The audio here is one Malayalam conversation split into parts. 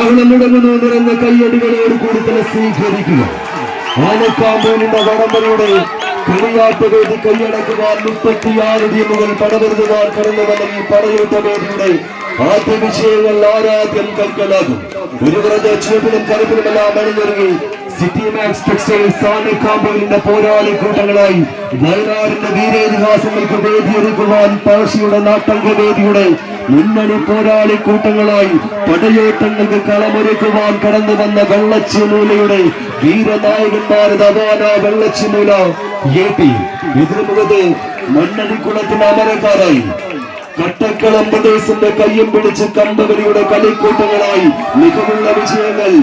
ബഹളം മുടങ്ങുന്നു നിറഞ്ഞ കയ്യടികളോട് കൂടി തന്നെ സ്വീകരിക്കുക. ആനക്കാമ്പൂരിന്റെ വടംവലിയുടെ കളിയാട്ടവേദി കൈയടക്കുവാൻ 36 ടീമുകൾ പടവരുതുവാൻ കടന്നു വന്ന ഈ പടയോട്ട വേദിയുടെ ആദ്യ വിജയങ്ങൾ ആരാധ്യം കൽക്കലാകും. ഒരു വ്രത ചുവപ്പിലും കറുപ്പിലുമെല്ലാം അണിഞ്ഞൊരുങ്ങി സിറ്റി മാക്സ് ടെക്സ്റ്റൈൽസ് ആനക്കാമ്പൂരിന്റെ പോരാളി കൂട്ടങ്ങളായി വയനാടിന്റെ വീരേതിഹാസങ്ങൾക്ക് വേദിയൊരുക്കുവാൻ പഴശ്ശിയുടെ നാട്ടംഗവേദിയുടെ മുന്നണി പോരാളി കൂട്ടങ്ങളായി പടയോട്ടങ്ങൾക്ക് കളമൊരുക്കുവാൻ കടന്നു വന്ന വെള്ളച്ചിമൂലയുടെ വീരനായകന്മാരത് അവാന വെള്ളച്ചിമൂല AP എതിർമുഖത്ത് മണ്ണടിക്കുളത്തിന് അമരക്കാരായി കട്ടക്കളം പ്രദേശത്തിന്റെ കയ്യും പിടിച്ച് കമ്പവലിയുടെ കളിക്കൂട്ടങ്ങളായി മികവുള്ള വിജയങ്ങൾ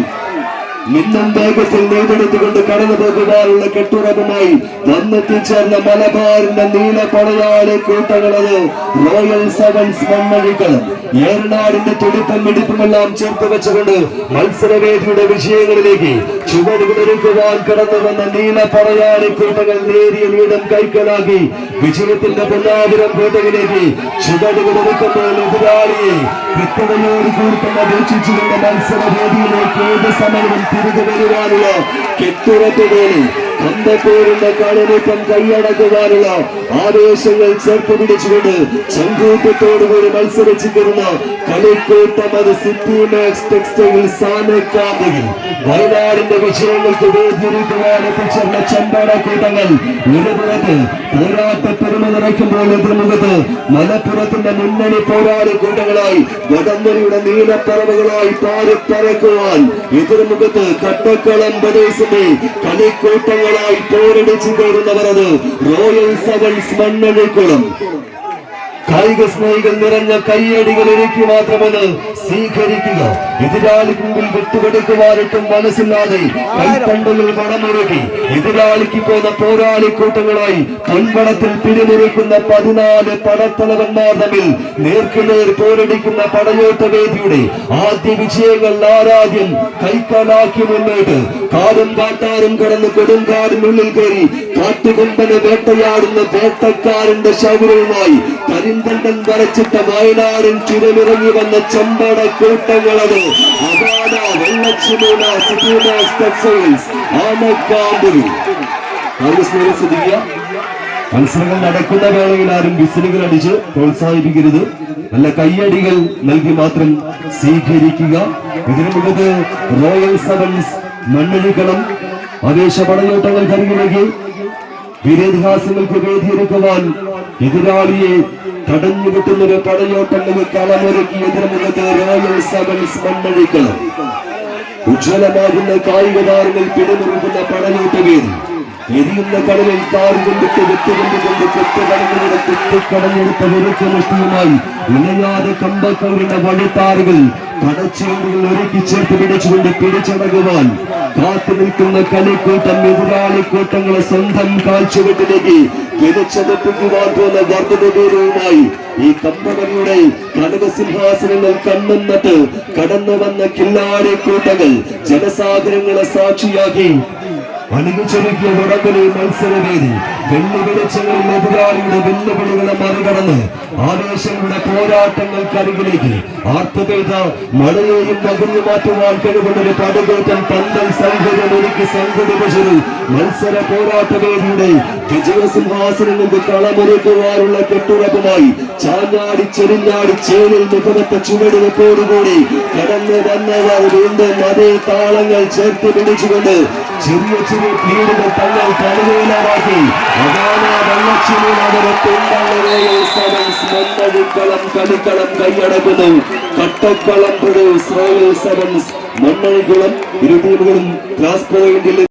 നിന്നും വേഗത്തിൽ നേടിയെടുത്തുകൊണ്ട് കടന്നു പോകുവാനുള്ള കെട്ടുറപ്പുമായി വന്നെത്തിച്ചേർന്ന മലബാറിന്റെ നീല പടയാളി കൂട്ടങ്ങളത് റോയൽ സെവൻസ് മണ്ണഴിക്കളം ഏറനാടിന്റെ തുടിപ്പും മിടിപ്പുമെല്ലാം ചേർത്ത് വെച്ചുകൊണ്ട് മത്സരവേദിയുടെ വിജയങ്ങളിലേക്ക് ചുവടുകളൊരുക്കുവാൻ കടന്നു വന്ന നീല പടയാളി കൂട്ടങ്ങൾ നേരിയ നീടം കൈക്കലാക്കി വിജയത്തിന്റെ പൊന്നാപുരം കോട്ടയിലേക്ക് ചുവടുകളൊരുക്കുമ്പോൾ എതിരാളിയെ കൃത്യതയോട് കൂർത്തന്നെ വീക്ഷിച്ചുകൊണ്ട് മത്സരവേദിയിലേക്ക് ഏത് സമയവും തിരികെ വരുവാനുള്ള കെട്ടുറപ്പുകളിൽ കമ്പപ്പോരിന്റെ കളിനീക്കം കൈയടക്കുവാനുള്ള ആവേശങ്ങൾ ചേർത്ത് പിടിച്ചുകൊണ്ട് ചങ്കൂറ്റത്തോടുകൂടി മത്സരിച്ചു തരുന്ന കളിക്കൂട്ടം അത് സിറ്റി മാക്സ് ടെക്സ്റ്റൈൽസ് ആനക്കാമ്പൂരിൽ വയനാടിന്റെ വിജയങ്ങൾക്ക് വേദിയൊരുക്കുവാൻ എത്തിച്ചേർന്ന ചമ്പാടക്കൂട്ടങ്ങൾ ഒരുപുറത്ത് പോരാട്ട പെരുമ നിറയ്ക്കുമ്പോൾ എതിർമുഖത്ത് മലപ്പുറത്തിന്റെ മുന്നണി പോരാളി കൂട്ടങ്ങളായി വടംവലിയുടെ നീലപ്പറവുകളായി പാറിപ്പറക്കുവാൻ എതിർമുഖത്ത് കട്ടക്കളം പ്രദേശത്തെ കളിക്കൂട്ടങ്ങൾ പോരടിച്ചു കയറുന്നവരത് റോയൽ സെവൻസ് മണ്ണഴിക്കുളം. കായിക സ്നേഹികൾ നിറഞ്ഞ കയ്യടികൾ ഒരുക്കി മാത്രമെന്ന് സ്വീകരിക്കുക. എതിരാളിക്ക് മുമ്പിൽ വിട്ടുകൊടുക്കുവാനിട്ടും മനസ്സില്ലാതെ കൈത്തണ്ടകൾ വടമൊരുക്കി എതിരാളിക്ക് പോകുന്ന പോരാളിക്കൂട്ടങ്ങളായി പൊൻപടത്തിൽ പിടിമുറുക്കുന്ന 14 പടത്തലവന്മാർ തമ്മിൽ നേർക്കുനേർ പോരടിക്കുന്ന പടയോട്ട വേദിയുടെ ആദ്യ വിജയങ്ങൾ ആരാധ്യം കൈക്കാലാക്കി മുന്നോട്ട് കാടും കാട്ടാരും കടന്ന് കൊടുങ്കാടിനുള്ളിൽ കയറി കാട്ടുകൊമ്പനെ വേട്ടയാടുന്ന വേട്ടക്കാരന്റെ ശൗര്യവുമായി കരിന്തണ്ടൻ വരച്ചിട്ട വയനാടിൻ ചുരമിറങ്ങി വന്ന ചമ്പട കൂട്ടങ്ങളത് അവാന വെള്ളച്ചിമൂല സിറ്റി മാക്സ് ടെക്സ്റ്റൈൽസ് ആനക്കാമ്പൂരിൽ. മത്സരങ്ങൾ നടക്കുന്ന വേളയിൽ ആരും വിസിലുകൾ അടിച്ച് പ്രോത്സാഹിപ്പിക്കരുത്. നല്ല കയ്യടികൾ നൽകി മാത്രം സ്വീകരിക്കുക. ഇതിനു മുമ്പ് റോയൽ സെവൻസ് മണ്ണഴിക്കളം ആവേശ പടയോട്ടങ്ങൾ കരികിലേക്ക് വീരേതിഹാസങ്ങൾക്ക് വേദിയൊരുക്കുവാൻ എതിരാളിയെ തടഞ്ഞു കിട്ടുന്നൊരു പടയോട്ടങ്ങൾക്ക് കളമൊരുക്കി എതിർമുഖത്ത് റോയൽ സെവൻസ് മണ്ണഴിക്കളം. ഉജ്ജ്വലമാകുന്ന കായിക താരങ്ങൾ പിടിമുറുക്കുന്ന പടയോട്ട വേദി എരിയുന്ന കടലിൽ താറുകൾ വിട്ട് വിട്ടുകൊണ്ടുകൊണ്ട് കൊത്തുകടങ്ങളുടെ കുത്തിക്കടഞ്ഞെടുത്ത വെറുക്കമുഷ്ടിയുമായി ഇണയാതെ കമ്പക്കവരുടെ വഴിത്താറുകൾ കടച്ചേറുകൾ ഒരുക്കി ചേർത്ത് പിടിച്ചുകൊണ്ട് പിടിച്ചടങ്ങുവാൻ കാത്തു നിൽക്കുന്ന കളിക്കൂട്ടം എതിരാളിക്കൂട്ടങ്ങളെ സ്വന്തം കാൽച്ചുവട്ടിലേക്ക് പിടിച്ചെടുപ്പിക്കുവാൻ പോകുന്ന വർദ്ധനപൂർവമായി ഈ കമ്പവലിയുടെ കനകസിംഹാസനങ്ങൾ കണ്ണും നട്ട് കടന്നു വന്ന കില്ലാടിക്കൂട്ടങ്ങൾ ജനസാഗരങ്ങളെ സാക്ഷിയാക്കി അണിഞ്ഞുചൊരുക്കിയ വടംവലി മത്സരവേദി വെല്ലുവിളിച്ചങ്ങളിൽ എതിരാളിയുടെ വെല്ലുവിളികളെ മറികടന്ന് ആവേശങ്ങളുടെ പോരാട്ടങ്ങൾക്കരികിലേക്ക് ആർത്തുപെയ്ത മഴയെയും പകർന്നു മാറ്റുവാൻ കഴിവുള്ളൊരു പടുകൂട്ടൻ പന്തൽ സൗകര്യം ഒരുക്കി സംഘടിപ്പിച്ചൊരു മത്സര പോരാട്ടവേദിയുടെ വിജയസിംഹാസനങ്ങൾക്ക് കളമൊരുക്കുവാനുള്ള കെട്ടുറപ്പുമായി ചാഞ്ഞാടി ചെരിഞ്ഞാടി ചേലിൽ മുഖമറ്റ ചുവടുവെപ്പോടുകൂടി കടന്നു വന്നവർ വീണ്ടും അതേ താളങ്ങൾ ചേർത്ത് പിടിച്ചുകൊണ്ട് ചെറിയ ചെറിയ പീടുകൾ തങ്ങൾ കളിവേലാറാക്കി അവാന വെള്ളച്ചിമൂലവരെ മണ്ണഴിക്കളം കളിക്കളം കൈയടക്കുന്നു. കട്ടക്കളം പ്രദേശ് റോയൽ സെവൻസ് മണ്ണഴിക്കുളം ഇരു ടീമുകളും ക്ലാസ് പോയിന്റിൽ